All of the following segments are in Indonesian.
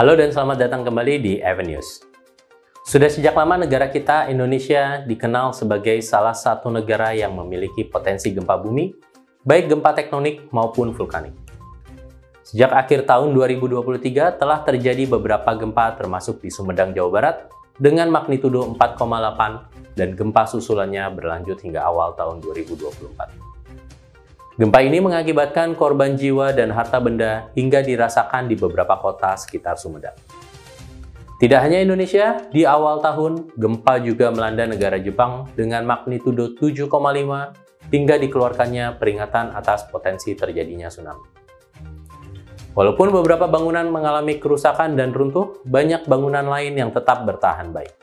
Halo dan selamat datang kembali di Avenues. Sudah sejak lama negara kita, Indonesia, dikenal sebagai salah satu negara yang memiliki potensi gempa bumi, baik gempa tektonik maupun vulkanik. Sejak akhir tahun 2023 telah terjadi beberapa gempa termasuk di Sumedang, Jawa Barat dengan magnitudo 4,8 dan gempa susulannya berlanjut hingga awal tahun 2024. Gempa ini mengakibatkan korban jiwa dan harta benda hingga dirasakan di beberapa kota sekitar Sumedang. Tidak hanya Indonesia, di awal tahun, gempa juga melanda negara Jepang dengan magnitudo 7,5 hingga dikeluarkannya peringatan atas potensi terjadinya tsunami. Walaupun beberapa bangunan mengalami kerusakan dan runtuh, banyak bangunan lain yang tetap bertahan baik.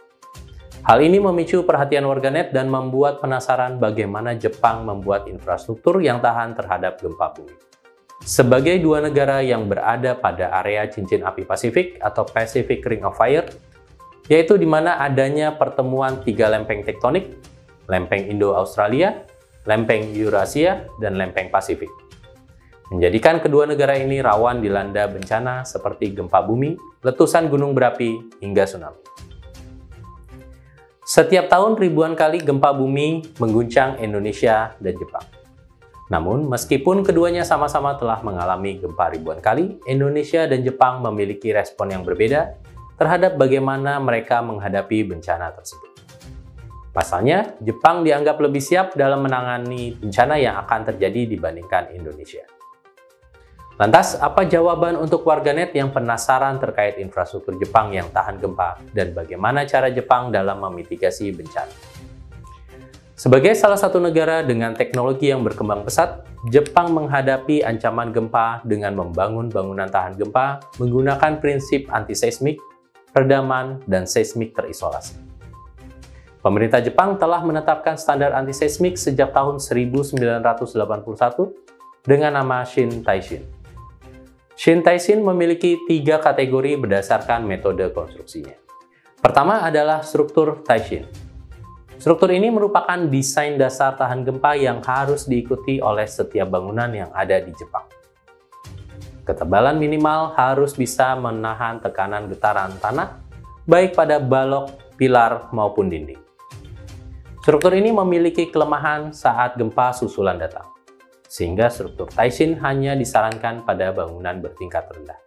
Hal ini memicu perhatian warganet dan membuat penasaran bagaimana Jepang membuat infrastruktur yang tahan terhadap gempa bumi. Sebagai dua negara yang berada pada area cincin api Pasifik atau Pacific Ring of Fire, yaitu di mana adanya pertemuan tiga lempeng tektonik, lempeng Indo-Australia, lempeng Eurasia, dan lempeng Pasifik, menjadikan kedua negara ini rawan dilanda bencana seperti gempa bumi, letusan gunung berapi, hingga tsunami. Setiap tahun ribuan kali gempa bumi mengguncang Indonesia dan Jepang. Namun, meskipun keduanya sama-sama telah mengalami gempa ribuan kali, Indonesia dan Jepang memiliki respon yang berbeda terhadap bagaimana mereka menghadapi bencana tersebut. Pasalnya, Jepang dianggap lebih siap dalam menangani bencana yang akan terjadi dibandingkan Indonesia. Lantas, apa jawaban untuk warganet yang penasaran terkait infrastruktur Jepang yang tahan gempa dan bagaimana cara Jepang dalam memitigasi bencana? Sebagai salah satu negara dengan teknologi yang berkembang pesat, Jepang menghadapi ancaman gempa dengan membangun bangunan tahan gempa menggunakan prinsip anti-seismik, peredaman, dan seismik terisolasi. Pemerintah Jepang telah menetapkan standar anti-seismik sejak tahun 1981 dengan nama Shin Taishin. Shin Taishin memiliki 3 kategori berdasarkan metode konstruksinya. Pertama adalah struktur Taishin. Struktur ini merupakan desain dasar tahan gempa yang harus diikuti oleh setiap bangunan yang ada di Jepang. Ketebalan minimal harus bisa menahan tekanan getaran tanah, baik pada balok, pilar, maupun dinding. Struktur ini memiliki kelemahan saat gempa susulan datang, sehingga struktur Taishin hanya disarankan pada bangunan bertingkat rendah.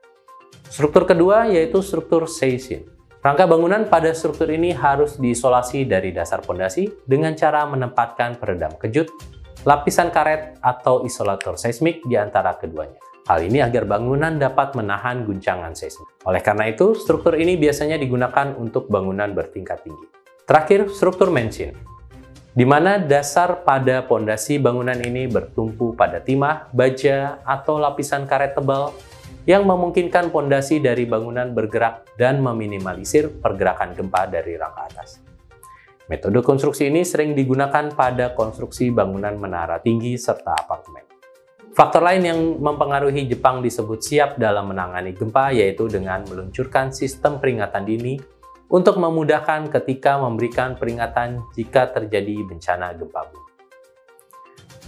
Struktur kedua yaitu struktur Seishin. Rangka bangunan pada struktur ini harus diisolasi dari dasar pondasi dengan cara menempatkan peredam kejut, lapisan karet, atau isolator seismik di antara keduanya. Hal ini agar bangunan dapat menahan guncangan seismik. Oleh karena itu, struktur ini biasanya digunakan untuk bangunan bertingkat tinggi. Terakhir, struktur Menshin, di mana dasar pada pondasi bangunan ini bertumpu pada timah, baja, atau lapisan karet tebal yang memungkinkan pondasi dari bangunan bergerak dan meminimalisir pergerakan gempa dari rangka atas. Metode konstruksi ini sering digunakan pada konstruksi bangunan menara tinggi serta apartemen. Faktor lain yang mempengaruhi Jepang disebut siap dalam menangani gempa yaitu dengan meluncurkan sistem peringatan dini untuk memudahkan ketika memberikan peringatan jika terjadi bencana gempa bumi.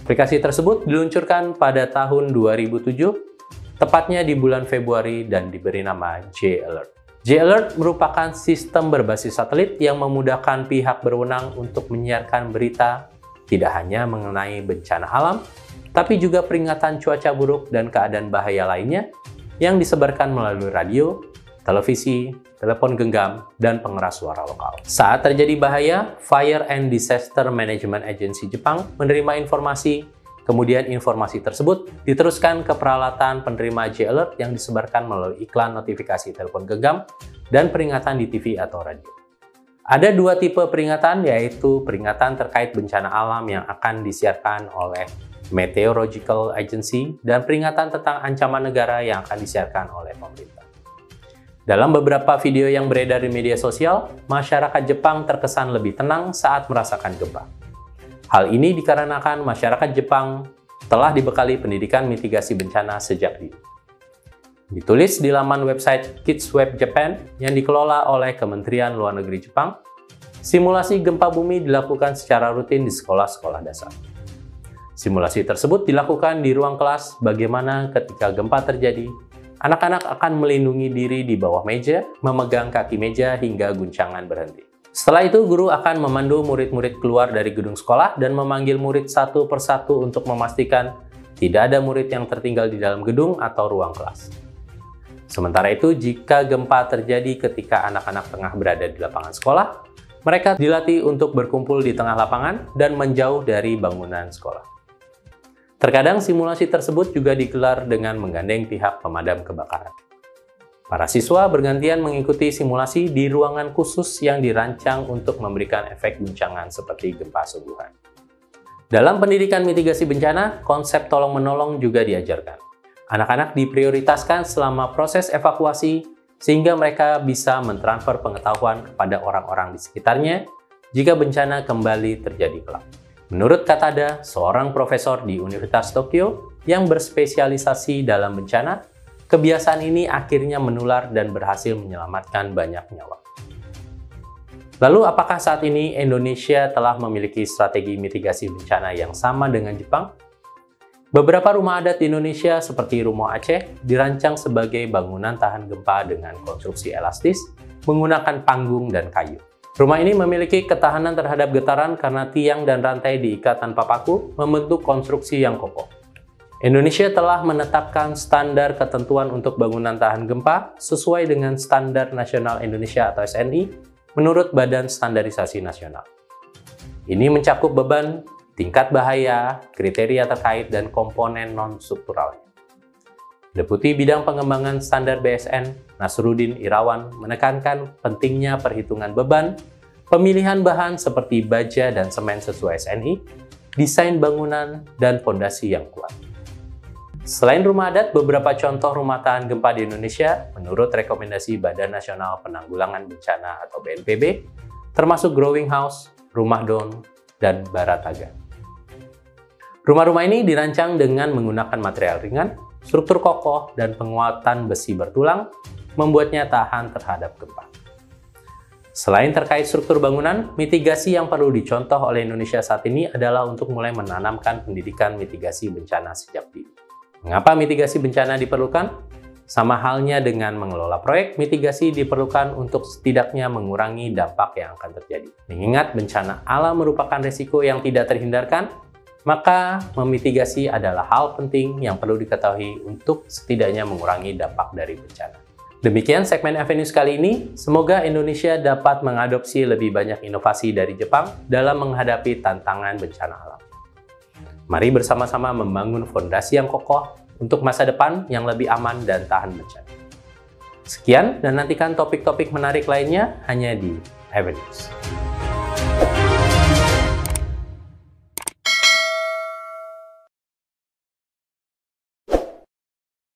Aplikasi tersebut diluncurkan pada tahun 2007, tepatnya di bulan Februari dan diberi nama J-Alert. J-Alert merupakan sistem berbasis satelit yang memudahkan pihak berwenang untuk menyiarkan berita tidak hanya mengenai bencana alam, tapi juga peringatan cuaca buruk dan keadaan bahaya lainnya yang disebarkan melalui radio, televisi, telepon genggam, dan pengeras suara lokal. Saat terjadi bahaya, Fire and Disaster Management Agency Jepang menerima informasi, kemudian informasi tersebut diteruskan ke peralatan penerima J-Alert yang disebarkan melalui iklan notifikasi telepon genggam dan peringatan di TV atau radio. Ada 2 tipe peringatan, yaitu peringatan terkait bencana alam yang akan disiarkan oleh Meteorological Agency dan peringatan tentang ancaman negara yang akan disiarkan oleh pemerintah. Dalam beberapa video yang beredar di media sosial, masyarakat Jepang terkesan lebih tenang saat merasakan gempa. Hal ini dikarenakan masyarakat Jepang telah dibekali pendidikan mitigasi bencana sejak dini. Ditulis di laman website Kidsweb Japan yang dikelola oleh Kementerian Luar Negeri Jepang, simulasi gempa bumi dilakukan secara rutin di sekolah-sekolah dasar. Simulasi tersebut dilakukan di ruang kelas bagaimana ketika gempa terjadi, Anak-anak akan melindungi diri di bawah meja, memegang kaki meja hingga guncangan berhenti. Setelah itu, guru akan memandu murid-murid keluar dari gedung sekolah dan memanggil murid satu persatu untuk memastikan tidak ada murid yang tertinggal di dalam gedung atau ruang kelas. Sementara itu, jika gempa terjadi ketika anak-anak tengah berada di lapangan sekolah, mereka dilatih untuk berkumpul di tengah lapangan dan menjauh dari bangunan sekolah. Terkadang simulasi tersebut juga digelar dengan menggandeng pihak pemadam kebakaran. Para siswa bergantian mengikuti simulasi di ruangan khusus yang dirancang untuk memberikan efek guncangan seperti gempa subuhan. Dalam pendidikan mitigasi bencana, konsep tolong-menolong juga diajarkan. Anak-anak diprioritaskan selama proses evakuasi sehingga mereka bisa mentransfer pengetahuan kepada orang-orang di sekitarnya jika bencana kembali terjadi kelak. Menurut Katada, seorang profesor di Universitas Tokyo yang berspesialisasi dalam bencana, kebiasaan ini akhirnya menular dan berhasil menyelamatkan banyak nyawa. Lalu, apakah saat ini Indonesia telah memiliki strategi mitigasi bencana yang sama dengan Jepang? Beberapa rumah adat di Indonesia seperti Rumah Aceh dirancang sebagai bangunan tahan gempa dengan konstruksi elastis menggunakan panggung dan kayu. Rumah ini memiliki ketahanan terhadap getaran karena tiang dan rantai diikat tanpa paku membentuk konstruksi yang kokoh. Indonesia telah menetapkan standar ketentuan untuk bangunan tahan gempa sesuai dengan Standar Nasional Indonesia atau SNI menurut Badan Standarisasi Nasional. Ini mencakup beban, tingkat bahaya, kriteria terkait, dan komponen non-strukturalnya. Deputi Bidang Pengembangan Standar BSN, Nasruddin Irawan, menekankan pentingnya perhitungan beban, pemilihan bahan seperti baja dan semen sesuai SNI, desain bangunan, dan fondasi yang kuat. Selain rumah adat, beberapa contoh rumah tahan gempa di Indonesia menurut rekomendasi Badan Nasional Penanggulangan Bencana atau BNPB, termasuk Growing House, Rumah Daun, dan Barataga. Rumah-rumah ini dirancang dengan menggunakan material ringan, struktur kokoh, dan penguatan besi bertulang, membuatnya tahan terhadap gempa. Selain terkait struktur bangunan, mitigasi yang perlu dicontoh oleh Indonesia saat ini adalah untuk mulai menanamkan pendidikan mitigasi bencana sejak dini. Mengapa mitigasi bencana diperlukan? Sama halnya dengan mengelola proyek, mitigasi diperlukan untuk setidaknya mengurangi dampak yang akan terjadi. Mengingat bencana alam merupakan risiko yang tidak terhindarkan, maka memitigasi adalah hal penting yang perlu diketahui untuk setidaknya mengurangi dampak dari bencana. Demikian segmen FNews kali ini. Semoga Indonesia dapat mengadopsi lebih banyak inovasi dari Jepang dalam menghadapi tantangan bencana alam. Mari bersama-sama membangun fondasi yang kokoh untuk masa depan yang lebih aman dan tahan bencana. Sekian, dan nantikan topik-topik menarik lainnya hanya di FNews.